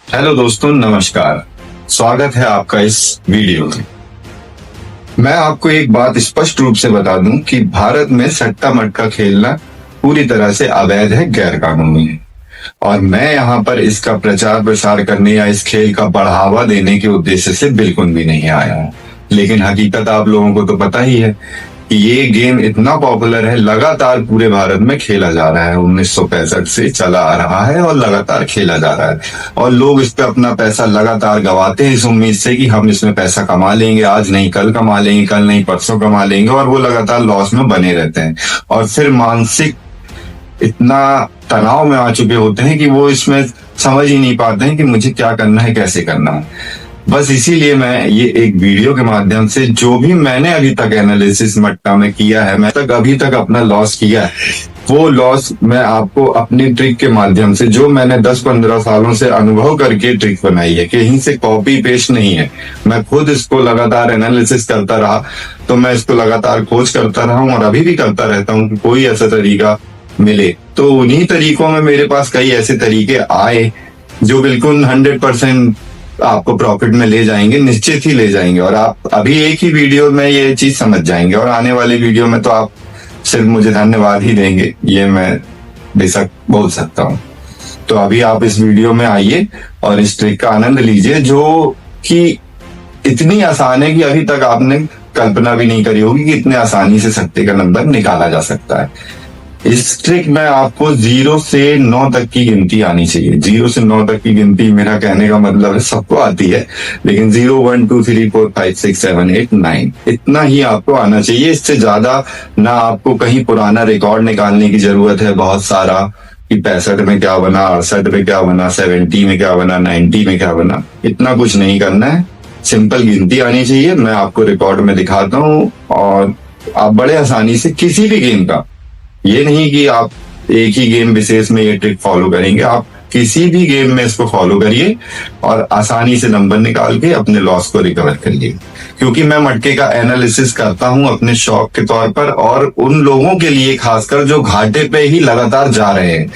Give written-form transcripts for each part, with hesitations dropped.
Hello दोस्तों, नमस्कार। स्वागत है आपका इस वीडियो में। मैं आपको एक बात स्पष्ट रूप से बता दूं कि भारत में सट्टा मटका खेलना पूरी तरह से अवैध है, गैर कानूनी है। और मैं यहाँ पर इसका प्रचार प्रसार करने या इस खेल का बढ़ावा देने के उद्देश्य से बिल्कुल भी नहीं आया हूँ। लेकिन हकीकत आप लोगों को तो पता ही है कि ये गेम इतना पॉपुलर है, लगातार पूरे भारत में खेला जा रहा है। 1965 से चला आ रहा है और लगातार खेला जा रहा है। और लोग इस पे अपना पैसा लगातार गवाते हैं इस उम्मीद से कि हम इसमें पैसा कमा लेंगे, आज नहीं कल कमा लेंगे, कल नहीं परसों कमा लेंगे, और वो लगातार लॉस में बने रहते हैं। और फिर मानसिक इतना तनाव में आ चुके होते हैं कि वो इसमें समझ ही नहीं पाते हैं कि मुझे क्या करना है, कैसे करना है। बस इसीलिए मैं ये एक वीडियो के माध्यम से जो भी मैंने अभी तक एनालिसिस मट्टा में किया है, मैं अभी तक अपना लॉस किया है, वो लॉस मैं आपको अपनी ट्रिक के माध्यम से, जो मैंने 10-15 सालों से अनुभव करके ट्रिक बनाई है, कहीं से कॉपी पेस्ट नहीं है। मैं खुद इसको लगातार एनालिसिस करता रहा, तो मैं इसको लगातार खोज करता रहा हूँ और अभी भी करता रहता हूँ कि कोई ऐसा तरीका मिले। तो उन्हीं तरीकों में मेरे पास कई ऐसे तरीके आए जो बिल्कुल 100% आपको प्रॉफिट में ले जाएंगे, निश्चित ही ले जाएंगे। और आप अभी एक ही वीडियो में ये चीज समझ जाएंगे, और आने वाले वीडियो में तो आप सिर्फ मुझे धन्यवाद ही देंगे, ये मैं बेशक बोल सकता हूँ। तो अभी आप इस वीडियो में आइए और इस ट्रिक का आनंद लीजिए, जो कि इतनी आसान है कि अभी तक आपने कल्पना भी नहीं करी होगी कि इतने आसानी से सट्टे का नंबर निकाला जा सकता है। इस ट्रिक में आपको 0 से 9 तक की गिनती आनी चाहिए। 0 से 9 तक की गिनती मेरा कहने का मतलब है सबको आती है, लेकिन 0, 1, 2, 3, 4, 5, 6, 7, 8, 9 इतना ही आपको आना चाहिए। इससे ज्यादा ना आपको कहीं पुराना रिकॉर्ड निकालने की जरूरत है बहुत सारा, कि 65 में क्या बना, 68 में क्या बना, 70 में क्या बना, 90 में क्या बना। इतना कुछ नहीं करना है, सिंपल गिनती आनी चाहिए। मैं आपको रिकॉर्ड में दिखाता हूँ और आप बड़े आसानी से किसी भी गेम का, ये नहीं कि आप एक ही गेम विशेष में ये ट्रिक फॉलो करेंगे, आप किसी भी गेम में इसको फॉलो करिए और आसानी से नंबर निकाल के अपने लॉस को रिकवर करिए। क्योंकि मैं मटके का एनालिसिस करता हूं अपने शौक के तौर पर, और उन लोगों के लिए खासकर जो घाटे पे ही लगातार जा रहे हैं।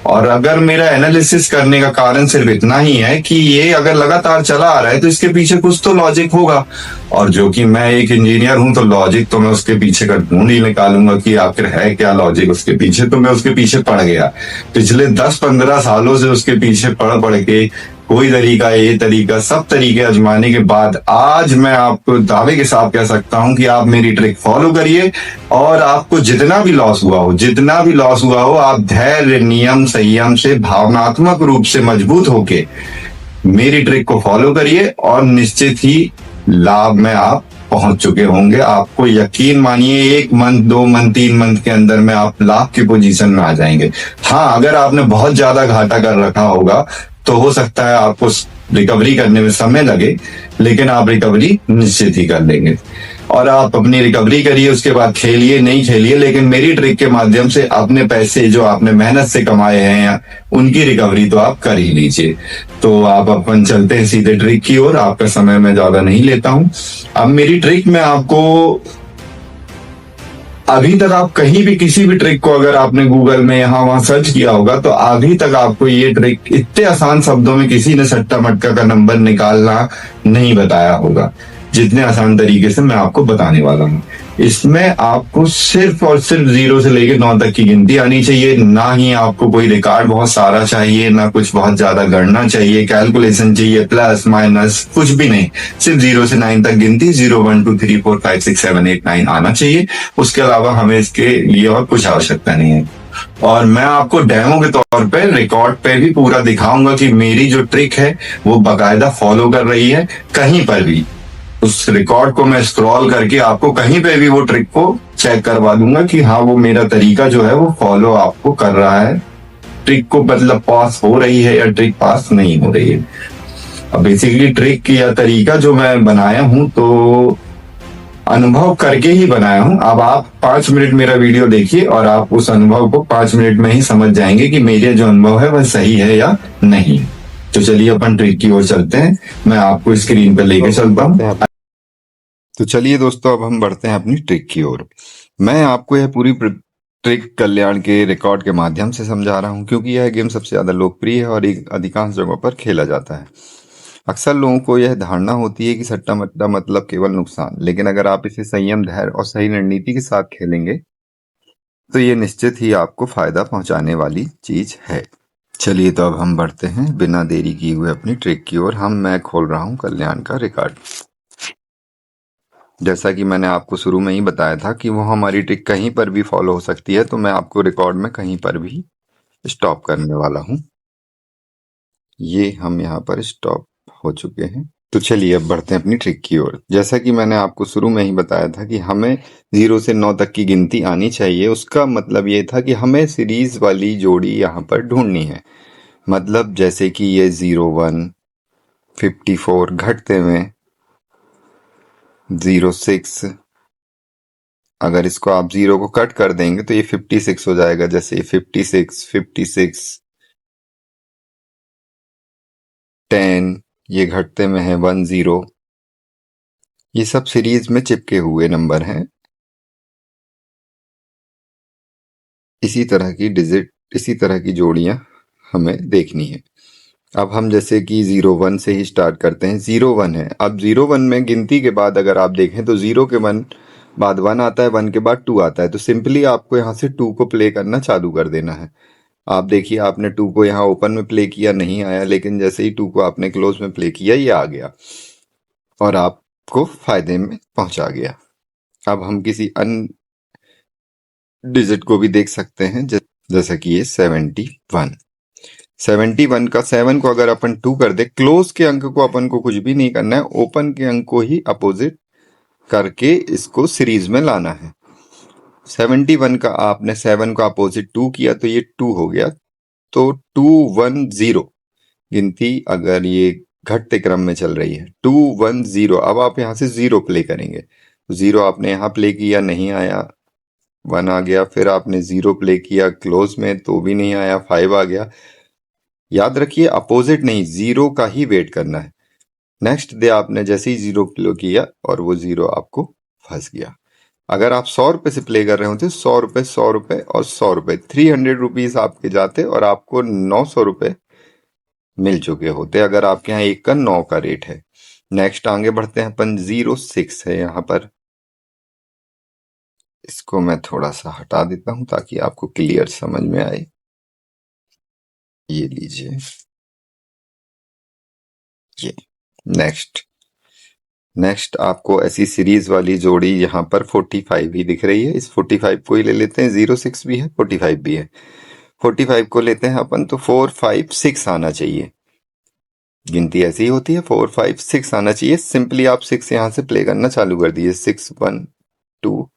और अगर मेरा एनालिसिस करने का कारण सिर्फ इतना ही है कि ये अगर लगातार चला आ रहा है तो इसके पीछे कुछ तो लॉजिक होगा, और जो कि मैं एक इंजीनियर हूं तो लॉजिक तो मैं उसके पीछे का ढूंढ ही निकालूंगा कि आखिर है क्या लॉजिक उसके पीछे। तो मैं उसके पीछे पड़ गया, पिछले 10-15 सालों से उसके पीछे पड़ पड़ के कोई तरीका, ये तरीका, सब तरीके आजमाने के बाद आज मैं आपको दावे के साथ कह सकता हूं कि आप मेरी ट्रिक फॉलो करिए, और आपको जितना भी लॉस हुआ हो, आप धैर्य, नियम, संयम से, भावनात्मक रूप से मजबूत होके मेरी ट्रिक को फॉलो करिए, और निश्चित ही लाभ में आप पहुंच चुके होंगे। आपको यकीन मानिए 1 मंथ, 2 मंथ, 3 मंथ के अंदर में आप लाभ की पोजीशन में आ जाएंगे। हाँ, अगर आपने बहुत ज्यादा घाटा कर रखा होगा तो हो सकता है आपको रिकवरी करने में समय लगे, लेकिन आप रिकवरी निश्चित ही कर लेंगे। और आप अपनी रिकवरी करिए, उसके बाद खेलिए, नहीं खेलिए, लेकिन मेरी ट्रिक के माध्यम से अपने पैसे जो आपने मेहनत से कमाए हैं उनकी रिकवरी तो आप कर ही लीजिए। तो आप अपन चलते हैं सीधे ट्रिक की ओर, आपका समय मैं ज्यादा नहीं लेता हूं। अब मेरी ट्रिक में आपको, अभी तक आप कहीं भी किसी भी ट्रिक को अगर आपने गूगल में यहाँ वहां सर्च किया होगा तो अभी तक आपको ये ट्रिक इतने आसान शब्दों में किसी ने सट्टा मटका का नंबर निकालना नहीं बताया होगा जितने आसान तरीके से मैं आपको बताने वाला हूँ। इसमें आपको सिर्फ और सिर्फ 0 से लेकर 9 तक की गिनती आनी चाहिए। ना ही आपको कोई रिकॉर्ड बहुत सारा चाहिए, ना कुछ बहुत ज्यादा गणना चाहिए, कैलकुलेशन चाहिए, प्लस माइनस कुछ भी नहीं। सिर्फ 0 से 9 तक गिनती, 0, 1, 2, 3, 4, 5, 6, 7, 8, 9 आना चाहिए। उसके अलावा हमें इसके लिए और कुछ आवश्यकता नहीं है। और मैं आपको डेमो के तौर पे रिकॉर्ड पे भी पूरा दिखाऊंगा कि मेरी जो ट्रिक है वो बाकायदा फॉलो कर रही है। कहीं पर भी उस रिकॉर्ड को मैं स्क्रॉल करके आपको कहीं पे भी वो ट्रिक को चेक करवा दूंगा कि हाँ, वो मेरा तरीका जो है वो फॉलो आपको कर रहा है, ट्रिक को मतलब पास हो रही है या ट्रिक पास नहीं हो रही है। अब बेसिकली ट्रिक या तरीका जो मैं बनाया हूं तो अनुभव करके ही बनाया हूं। अब आप 5 मिनट मेरा वीडियो देखिए और आप उस अनुभव को 5 मिनट में ही समझ जाएंगे कि मेरा जो अनुभव है वह सही है या नहीं। तो चलिए अपन ट्रिक की ओर चलते हैं, मैं आपको स्क्रीन पर लेके चलता हूँ। तो चलिए दोस्तों, अब हम बढ़ते हैं अपनी ट्रिक की ओर। मैं आपको यह पूरी ट्रिक कल्याण के रिकॉर्ड के माध्यम से समझा रहा हूं, क्योंकि यह गेम सबसे ज़्यादा लोकप्रिय है और अधिकांश जगहों पर खेला जाता है। अक्सर लोगों को यह धारणा होती है कि सट्टा मट्टा मतलब केवल नुकसान, लेकिन अगर आप इसे संयम, धैर्य और सही रणनीति के साथ खेलेंगे तो ये निश्चित ही आपको फायदा पहुंचाने वाली चीज है। चलिए तो अब हम बढ़ते हैं बिना देरी किए हुए अपनी ट्रिक की ओर। मैं खोल रहा हूं कल्याण का रिकॉर्ड। जैसा कि मैंने आपको शुरू में ही बताया था कि वो हमारी ट्रिक कहीं पर भी फॉलो हो सकती है, तो मैं आपको रिकॉर्ड में कहीं पर भी स्टॉप करने वाला हूं। ये हम यहाँ पर स्टॉप हो चुके हैं। तो चलिए अब बढ़ते हैं अपनी ट्रिक की ओर। जैसा कि मैंने आपको शुरू में ही बताया था कि हमें 0 से 9 तक की गिनती आनी चाहिए। उसका मतलब ये था कि हमें सीरीज वाली जोड़ी यहाँ पर ढूंढनी है। मतलब जैसे कि ये 01, 54 घटते में 06, अगर इसको आप 0 को कट कर देंगे तो ये 56 हो जाएगा। जैसे 56, 56, 10, ये घटते में है 10। ये सब सीरीज में चिपके हुए नंबर हैं। इसी तरह की डिजिट, इसी तरह की जोड़ियां हमें देखनी है। अब हम जैसे कि 01 से ही स्टार्ट करते हैं। 01 है। अब 01 में गिनती के बाद अगर आप देखें तो 0 के बाद 1 आता है, 1 के बाद 2 आता है। तो सिंपली आपको यहाँ से 2 को प्ले करना चालू कर देना है। आप देखिए, आपने 2 को यहाँ ओपन में प्ले किया, नहीं आया, लेकिन जैसे ही 2 को आपने क्लोज में प्ले किया ये आ गया और आपको फायदे में पहुंचा गया। अब हम किसी अन्य डिजिट को भी देख सकते हैं, जैसा कि ये 71। 71 का 7 को अगर अपन 2 कर दे, क्लोज के अंक को अपन को कुछ भी नहीं करना है, ओपन के अंक को ही अपोजिट करके इसको सीरीज में लाना है। 71 का आपने 7 को अपोजिट 2 किया तो ये 2 हो गया। तो 210 गिनती अगर ये घटते क्रम में चल रही है, 210। अब आप यहां से 0 प्ले करेंगे। 0 आपने यहां प्ले किया, नहीं आया, 1 आ गया। फिर आपने 0 प्ले किया क्लोज में तो भी नहीं आया, 5 आ गया। याद रखिए, अपोजिट नहीं, 0 का ही वेट करना है। नेक्स्ट डे आपने जैसे ही 0 प्ले किया और वो 0 आपको फंस गया। अगर आप 100 रुपए से प्ले कर रहे होते, 100 रुपए, 100 रुपए और 100 रुपए, 300 रुपीज आपके जाते और आपको 900 रुपए मिल चुके होते, अगर आपके यहाँ 1 का 9 का रेट है। नेक्स्ट आगे बढ़ते हैं अपन। 06 है यहाँ पर। इसको मैं थोड़ा सा हटा देता हूं ताकि आपको क्लियर समझ में आए। ये लीजिए, ये नेक्स्ट आपको ऐसी सीरीज वाली जोड़ी यहाँ पर 45 ही दिख रही है। इस 45 को ही ले लेते हैं। 06 भी है, 45 भी है। 45 को लेते हैं अपन तो 4, 5, 6 आना चाहिए। गिनती ऐसी ही होती है, 4, 5, 6 आना चाहिए। सिंपली आप 6 यहाँ से प्ले करना चालू कर दिए। 6, 1, 2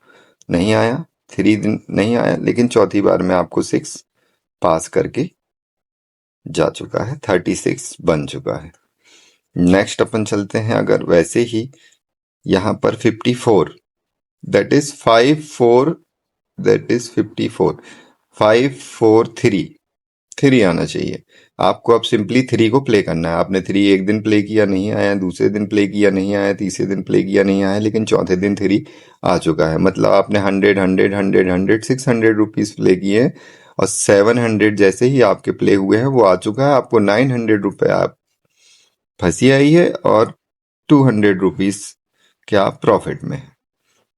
नहीं आया, 3 नहीं आया, लेकिन चौथी बार में आपको 6 पास करके जा चुका है। 36 बन चुका है। नेक्स्ट अपन चलते हैं। अगर वैसे ही यहाँ पर 54, दैट इज 5, 4, दैट इज 54, 5, 4, 3 आना चाहिए। आपको अब सिंपली 3 को प्ले करना है। आपने 3 एक दिन प्ले किया, नहीं आया, दूसरे दिन प्ले किया, नहीं आया, तीसरे दिन प्ले किया, नहीं आया, लेकिन चौथे दिन 3 आ चुका है। मतलब आपने 100, 100, 100, 100, 600 रुपीज प्ले किए हैं और 700 जैसे ही आपके प्ले हुए हैं वो आ चुका है। आपको 900 रुपए आप फंसी आई है और 200 रुपीज के आप प्रॉफिट में।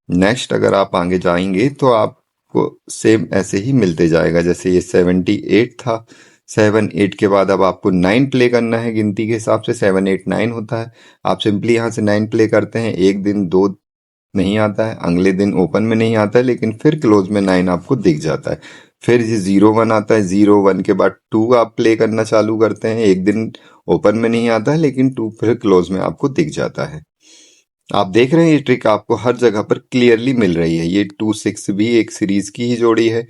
नेक्स्ट अगर आप आगे जाएंगे तो आपको सेम ऐसे ही मिलते जाएगा। जैसे ये 78 था, 7, 8 के बाद अब आपको 9 प्ले करना है। गिनती के हिसाब से 7, 8, 9 होता है। आप सिंपली यहाँ से 9 प्ले करते हैं। एक दिन 2 नहीं आता है, अगले दिन ओपन में नहीं आता है, लेकिन फिर क्लोज में 9 आपको दिख जाता है। फिर ये 01 आता है। 01 के बाद 2 आप प्ले करना चालू करते हैं। एक दिन ओपन में नहीं आता है, लेकिन 2 फिर क्लोज में आपको दिख जाता है। आप देख रहे हैं ये ट्रिक आपको हर जगह पर क्लियरली मिल रही है। ये 2, 6 भी एक सीरीज की ही जोड़ी है।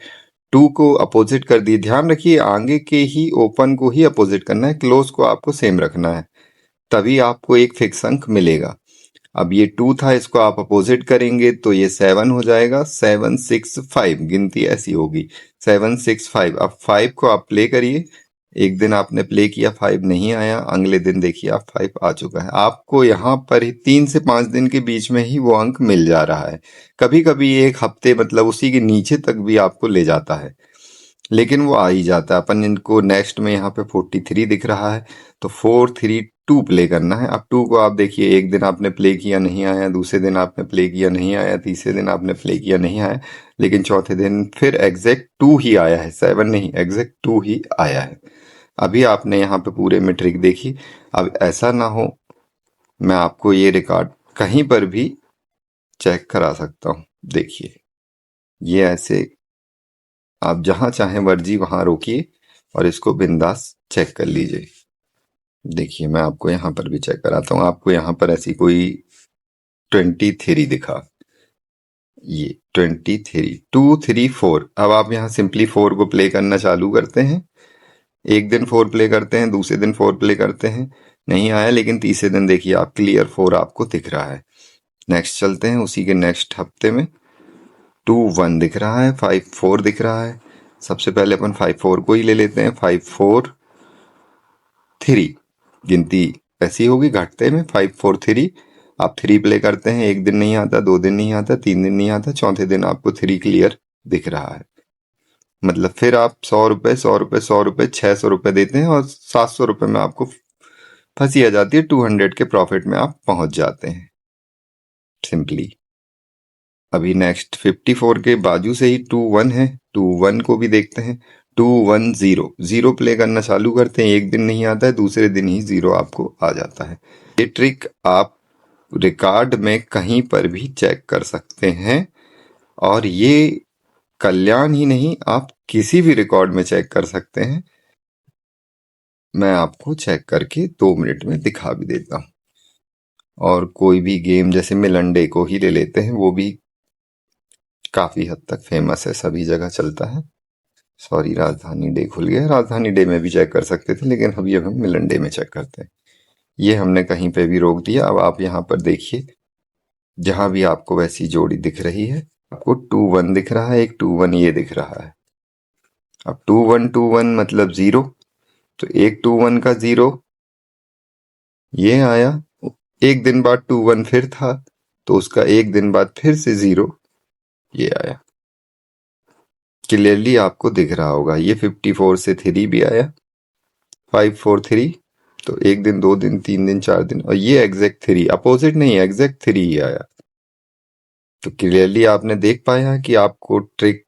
2 को अपोजिट कर दिए। ध्यान रखिए, आगे के ही ओपन को ही अपोजिट करना है, क्लोज को आपको सेम रखना है, तभी आपको एक फिक्स अंक मिलेगा। अब ये 2 था, इसको आप अपोजिट करेंगे तो ये 7 हो जाएगा। 7, 6, 5 गिनती ऐसी होगी। 7, 6, 5। अब 5 को आप प्ले करिए एक दिन आपने प्ले किया 5 नहीं आया, अगले दिन देखिए आप 5 आ चुका है। आपको यहाँ पर ही 3 से 5 दिन के बीच में ही वो अंक मिल जा रहा है। कभी कभी एक हफ्ते मतलब उसी के नीचे तक भी आपको ले जाता है, लेकिन वो आ ही जाता है। अपन इनको नेक्स्ट में यहाँ पे 43 दिख रहा है, तो 432 प्ले करना है। अब 2 को आप देखिए, एक दिन आपने प्ले किया नहीं आया, दूसरे दिन आपने प्ले किया नहीं आया, तीसरे दिन आपने प्ले किया नहीं आया, लेकिन चौथे दिन फिर एग्जैक्ट 2 ही आया है, 7 नहीं, एग्जैक्ट 2 ही आया है। अभी आपने यहाँ पे पूरे में ट्रिक देखी। अब ऐसा ना हो, मैं आपको ये रिकॉर्ड कहीं पर भी चेक करा सकता हूँ। देखिए, ये ऐसे आप जहां चाहें वर्जी वहां रोकिए और इसको बिंदास चेक कर लीजिए। देखिए, मैं आपको यहां पर भी चेक कराता हूं। आपको यहां पर ऐसी कोई 23 दिखा, ये 23, 2, 3, 4। अब आप यहाँ सिंपली 4 को प्ले करना चालू करते हैं। एक दिन 4 प्ले करते हैं, दूसरे दिन 4 प्ले करते हैं, नहीं आया, लेकिन तीसरे दिन देखिए आप क्लियर 4 आपको दिख रहा है। नेक्स्ट चलते हैं, उसी के नेक्स्ट हफ्ते में 2, 1 दिख रहा है, 5, 4 दिख रहा है। सबसे पहले अपन 5, 4 को ही ले लेते हैं। 5, 4, 3 गिनती ऐसी होगी घटते में, 5, 4, 3। आप 3 प्ले करते हैं, एक दिन नहीं आता, 2 दिन नहीं आता, 3 दिन नहीं आता, चौथे दिन आपको 3 क्लियर दिख रहा है। मतलब फिर आप 100 रुपए 100 रुपए 100 रुपए 600 रुपए देते हैं और 700 रुपए में आपको फंसी आ जाती है। 200 के प्रॉफिट में आप पहुंच जाते हैं सिंपली। अभी नेक्स्ट 54 के बाजू से ही 2, 1 है, 2, 1 को भी देखते हैं। 2, 1, 0, 0 प्ले करना चालू करते हैं, एक दिन नहीं आता है, दूसरे दिन ही 0 आपको आ जाता है। ये ट्रिक आप रिकॉर्ड में कहीं पर भी चेक कर सकते हैं, और ये कल्याण ही नहीं, आप किसी भी रिकॉर्ड में चेक कर सकते हैं। मैं आपको चेक करके 2 मिनट में दिखा भी देता हूं। और कोई भी गेम जैसे मिलनडे को ही ले लेते हैं, वो भी काफी हद तक फेमस है, सभी जगह चलता है। सॉरी, राजधानी डे खुल गया। राजधानी डे में भी चेक कर सकते थे, लेकिन अभी अब हम मिलन डे में चेक करते हैं। ये हमने कहीं पे भी रोक दिया। अब आप यहाँ पर देखिए, जहां भी आपको वैसी जोड़ी दिख रही है, आपको 2, 1 दिख रहा है, एक 2, 1 ये दिख रहा है। अब 2, 1, 2, 1 मतलब 0, तो एक 2, 1 का 0 ये आया। एक दिन बाद 2, 1 फिर था, तो उसका एक दिन बाद फिर से 0 ये आया। क्लियरली आपको दिख रहा होगा। ये 54 से 3 भी आया, 5, 4, 3, तो एक दिन, 2 दिन, 3 दिन, 4 दिन, और ये एग्जैक्ट 3, अपोजिट नहीं, एग्जैक्ट 3 ही आया। तो क्लियरली आपने देख पाया कि आपको ट्रिक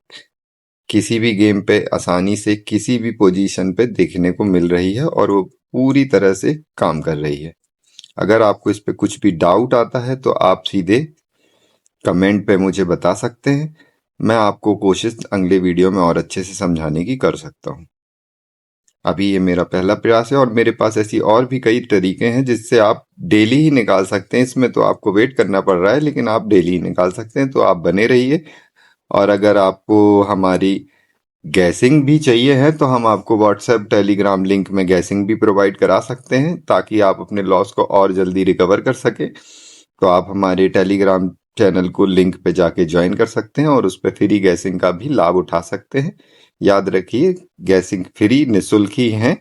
किसी भी गेम पे आसानी से किसी भी पोजीशन पे देखने को मिल रही है, और वो पूरी तरह से काम कर रही है। अगर आपको इस पे कुछ भी डाउट आता है तो आप सीधे कमेंट पे मुझे बता सकते हैं। मैं आपको कोशिश अगले वीडियो में और अच्छे से समझाने की कर सकता हूँ। अभी ये मेरा पहला प्रयास है, और मेरे पास ऐसी और भी कई तरीके हैं जिससे आप डेली ही निकाल सकते हैं। इसमें तो आपको वेट करना पड़ रहा है, लेकिन आप डेली ही निकाल सकते हैं। तो आप बने रहिए। और अगर आपको हमारी गैसिंग भी चाहिए है, तो हम आपको व्हाट्सएप टेलीग्राम लिंक में गैसिंग भी प्रोवाइड करा सकते हैं, ताकि आप अपने लॉस को और जल्दी रिकवर कर सके। तो आप हमारे टेलीग्राम चैनल को लिंक पे जाके ज्वाइन कर सकते हैं, और उस पर फ्री गैसिंग का भी लाभ उठा सकते हैं। याद रखिए, गैसिंग फ्री निःशुल्क ही है,